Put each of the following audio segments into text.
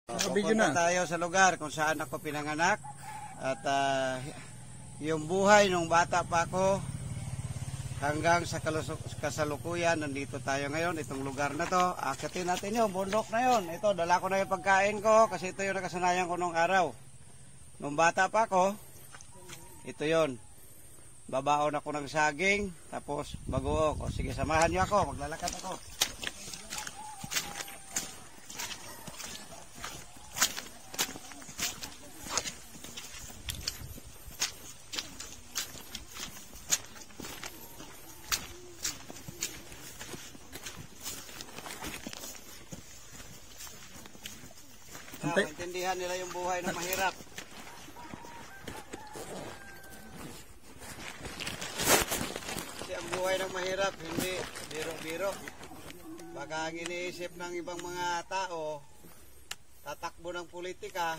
Pupunta tayo sa lugar kung saan ako pinanganak at yung buhay nung bata pa ako hanggang sa kasalukuyan. Nandito tayo ngayon, itong lugar na to. Akitin natin yung bundok na yun. Ito, dala ko na yung pagkain ko kasi ito yung nakasanayan ko nung araw. Nung bata pa ako, ito yon. Babaon ako ng saging, tapos bagoong. O sige, samahan niyo ako, maglalakad ako. Maintindihan nila yung buhay na mahirap. Kasi ang buhay ng mahirap, hindi biro-biro. Baka ang iniisip ng ibang mga tao, tatakbo ng politika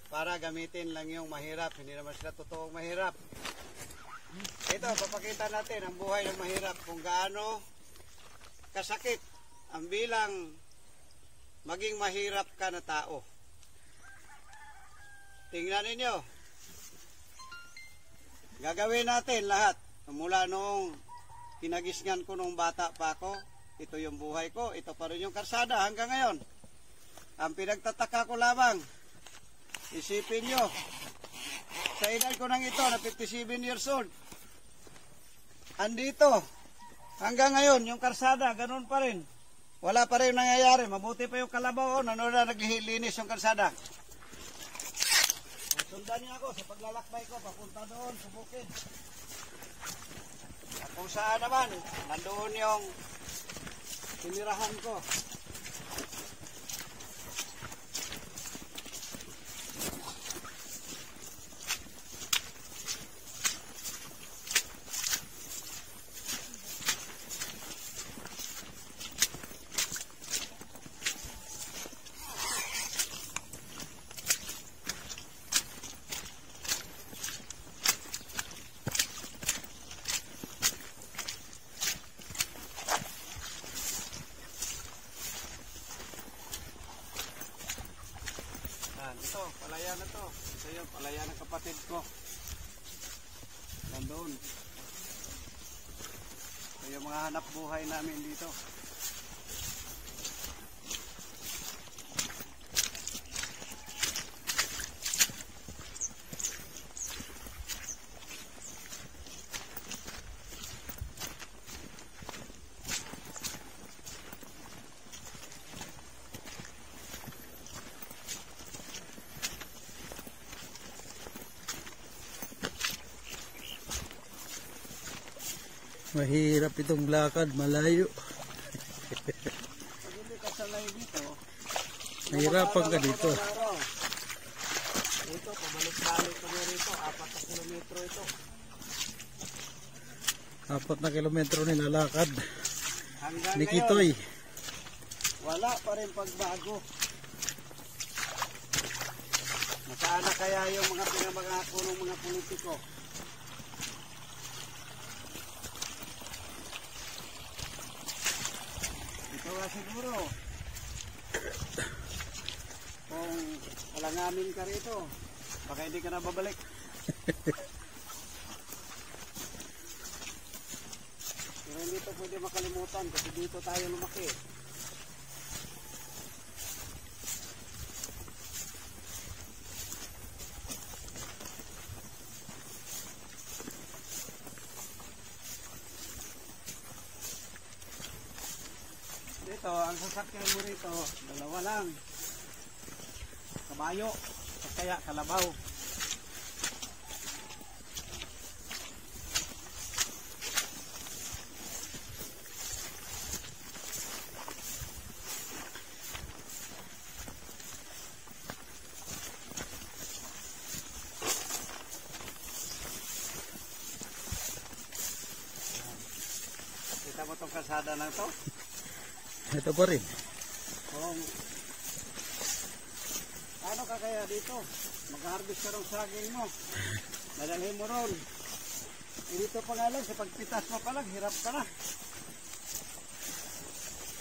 para gamitin lang yung mahirap. Hindi naman sila totoong mahirap. Ito, papakita natin ang buhay ng mahirap kung gaano kasakit ang bilang maging mahirap ka na tao. Tingnan ninyo. Gagawin natin lahat. Mula noong kinagisnan ko nung bata pa ako, ito yung buhay ko, ito pa rin yung karsada hanggang ngayon. Ang pinagtataka ko lamang, isipin nyo, sa edad ko nang ito, na 57 years old, andito, hanggang ngayon, yung karsada, ganun pa rin. Wala pa rin nangyayari, mabuti pa yung kalabaw, nanonood na naglilinis yung karsada. Sundan niyo ako sa paglalakbay ko, papunta doon, sa bukid. At kung saan naman, nandoon yung tinirahan ko. Ito, palayan na to. Ito yung palayan ng kapatid ko. Nandun. Ito yung mga hanap buhay namin dito. Mahirap itong lakad, malayo. Pag hindi ka sanay dito, mahirapan ka dito. Dito, pabalik-balik kami rito, 4 na kilometro ito. 4 na kilometro nilalakad. Hanggang ni Kitoy. Wala pa rin pagbago. Nasaan na kaya yung mga pinamangako ng mga politiko? Ito nga siguro. Kung alanganin ka rito, baka hindi ka na babalik. Pero hindi ito pwede makalimutan kasi dito tayo lumaki. Dito, ang sasakyan mo rito, dalawa lang. Kabayo, o kaya kalabaw. Kita mo itong kalsada lang to? Ito pa rin. Kung ano ka kaya dito? Mag-harvest ka ng saging mo. Dadalhin mo ron. Dito pa nga lang, sa pagpitas mo pa lang, hirap ka na.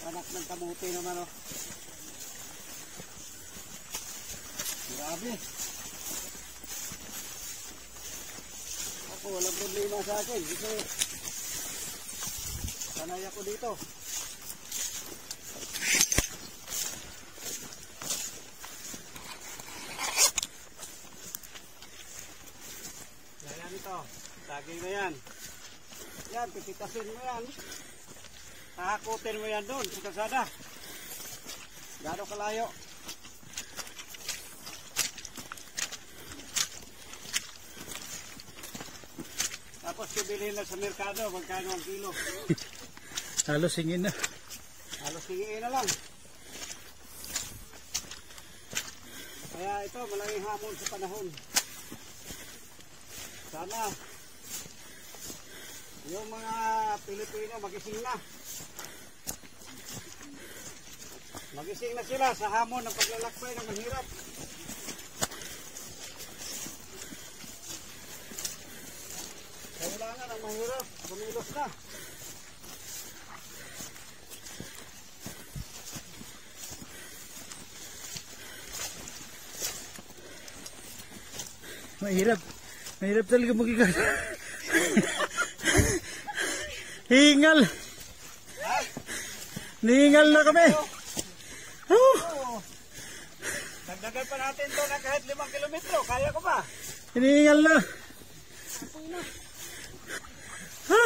Anak ng kamuti naman, oh. Grabe. Ako, walang problema sa akin. Kasi, sanay ako dito. Yan ito. Saging na yan. Yan, pipitasin mo yan. Hahakutin mo yan doon sa kalsada. Gano'ng kalayo. Tapos kubilhin na sa merkado, magkano ang kilo. Halos singin na. Halos tingin na lang. Kaya ito, malaking hamon sa panahon. Sana yung mga Pilipino magising na. Magising na sila sa hamon ng paglalakbay ng mahirap. Kailangan ang mahirap, bumilos na. Mahirap. Mahirap talaga magigal. Hingal. Ningal na kami. Dagdagan pa natin ito na kahit 5 kilometro. Kaya ko ba? Hiningal na. Ha?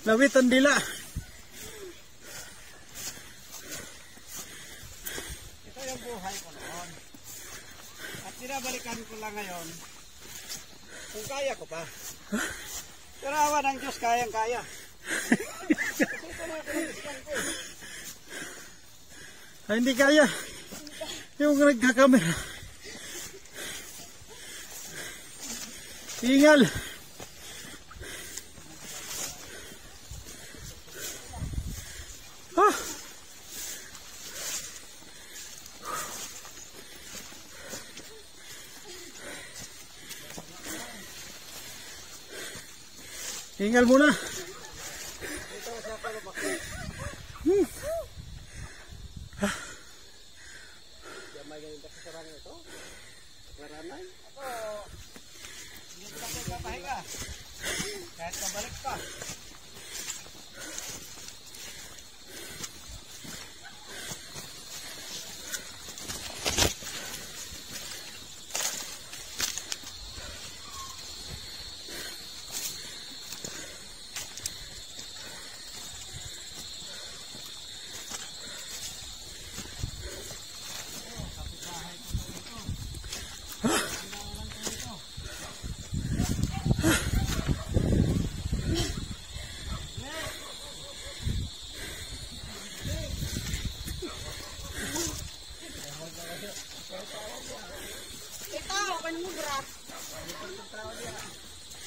Lawit ang dila. Ito yung buhay ko noon. At binabalikan ko lang ngayon kung kaya ko pa. Pero awa ng Diyos, kayang-kaya. Ay, hindi kaya. Yung nagkakamera. Hingal. Ah. Hingal muna. May ganyan kasi sarang ito. Maranay. Ako, hindi ko lang papahinga. Kahit pabalik pa.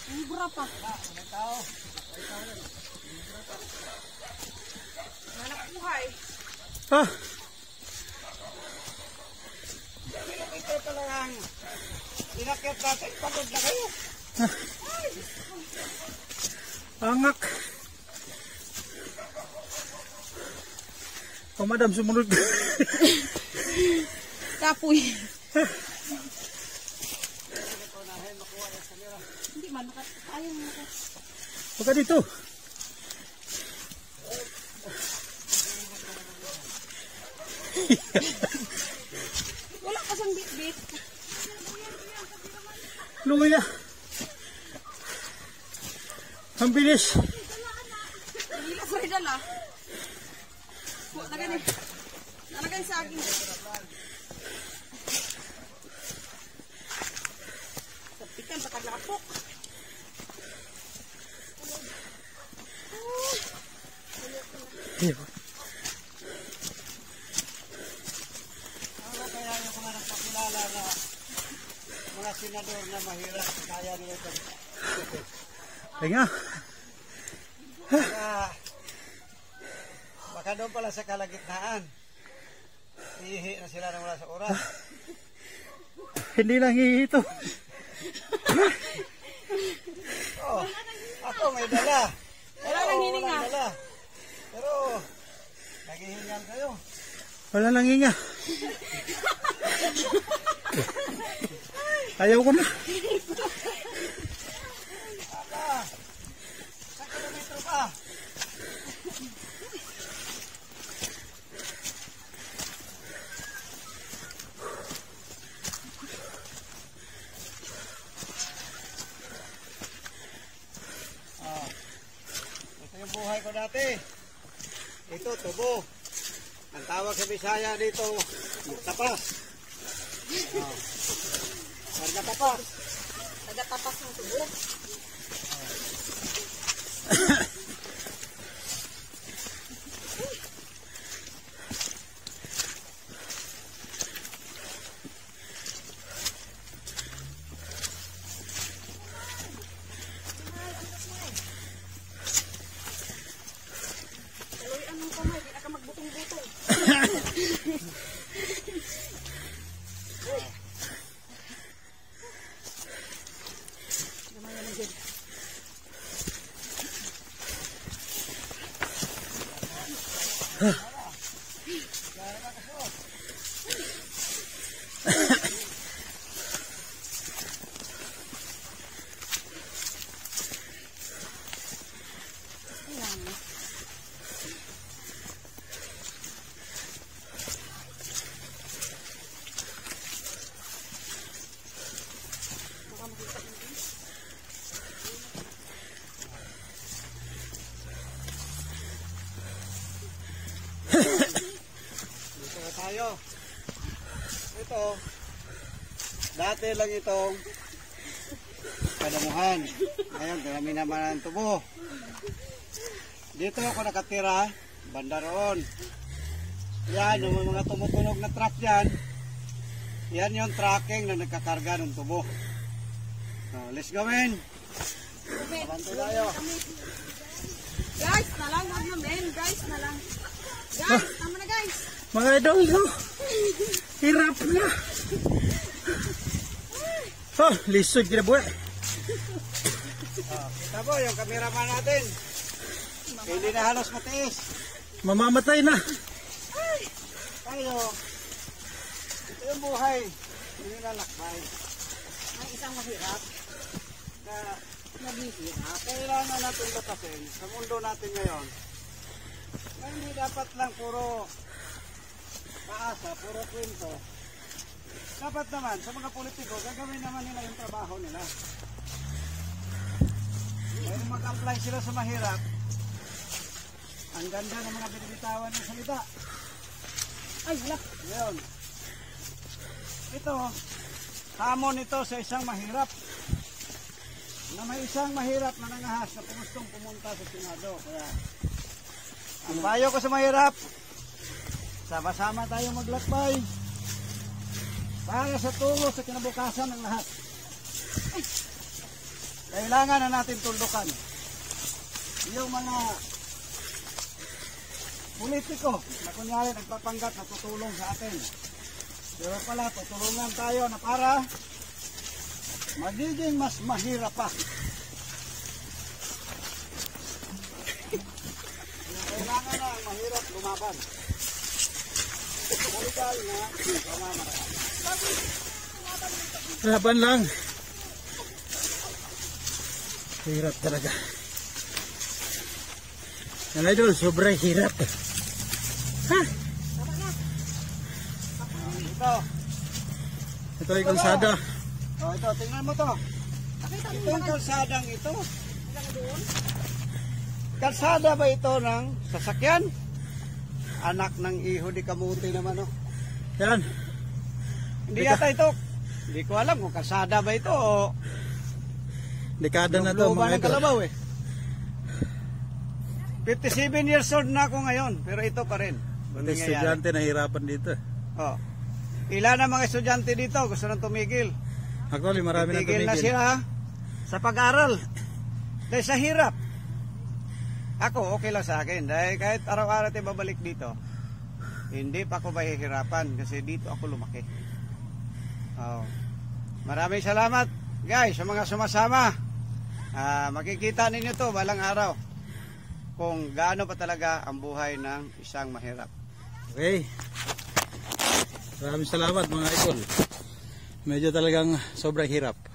Mubra pa. Anak buhay. Ah. Ito talagang inakit natin. Pagod na kayo. Angak. Oh, madam, sumunod. Kapoy. Hindi man, ayaw mo ka. Huwag ka dito. Wala ka sang bit-bit. Lungoy na. Ang bilis. Hindi ka sa ridala. Nalagay na. Nalagay sa akin. Sapitan, pagkaglapok. Ano kaya yung mga nagpakilala na mga senador na mahirap kaya nila ito? Ay nga. Baka doon pala sa kalagitnaan. Ihi na sila na wala sa oras. Hindi lang ito. Oh, ako may dala. Wala nang hininga. Dala. Pero, naghihingal kayo. Wala nang hinga. Ayaw ko na. Sa kilometro pa. Ito yung buhay ko dati. Ito, tubo. Ang tawag sa Bisaya dito, tapas. Karga tapas. Nagatapas ng tubo. Taluyan mo kamay, di na ka magbutong-butong. Gamaya na dyan. Dito na tayo. Ito, dati lang itong padamuhan. Ngayon, dami naman ang tubo. Dito ako nakatira, banda roon. Yan, yung mga tumutunog na truck dyan. Yan yung tracking na nagkakarga ng tubo. So, let's go in. Abanto tayo. Guys, na lang, wag na men. Guys, na lang. Guys, tama na guys. Mga idol ko. Hirap na. Oh, lisod kita buhay. Kita mo, yung cameraman natin. Hindi na halos matiis. Mamamatay na. Tayo. Ito yung buhay. Hindi na lakbay. May isang mahirap. Na kailangan natin lutasin sa mundo natin ngayon. Na hindi dapat lang puro paasa, puro kwento. Dapat naman sa mga politiko, gagawin naman nila yung trabaho nila. Kaya mag-apply sila sa mahirap, ang ganda ng mga binibitawan ng salita. Ay, wala. Ngayon, ito, hamon ito sa isang mahirap. Na may isang mahirap na nangahas na gustong pumunta sa Senado. Kaya, ang payo ko sa mahirap, sama-sama tayo maglakbay para sa tungo sa kinabukasan ng lahat. Kailangan na natin tuldukan yung mga politiko na kunyari nagpapanggap na tutulong sa atin. Pero pala tutulungan tayo na para magiging mas mahirap pa. Kailangan na ang mahirap lumaban. Legal na pamamaraan. Laban lang. Hirap talaga. Mga idol, sobrang hirap. Ha? Ito. Ito ay kalsada. Oh, ito, tingnan mo to. Itong kalsadang ito. Kalsada ba ito ng sasakyan? Anak ng iho di kamuti naman, oh. Yan. Hindi yata ito. Hindi ko alam kung kalsada ba ito o Dekada na to lupa mga ng idol. kalabaw eh. 57 years old na ako ngayon, pero ito pa rin. Pati estudyante nahirapan dito. Oh. Ilan ang mga estudyante dito gusto nang tumigil? Actually, marami na Tigil na tumigil. sila sa pag-aral. Dahil sa hirap. Ako, okay lang sa akin. Dahil kahit araw-araw tayo babalik dito, hindi pa ako mahihirapan kasi dito ako lumaki. Oh. Maraming salamat, guys, sa mga sumasama. Makikita ninyo to balang araw kung gaano pa talaga ang buhay ng isang mahirap. Okay. Maraming salamat mga idol. Medyo talagang sobrang hirap.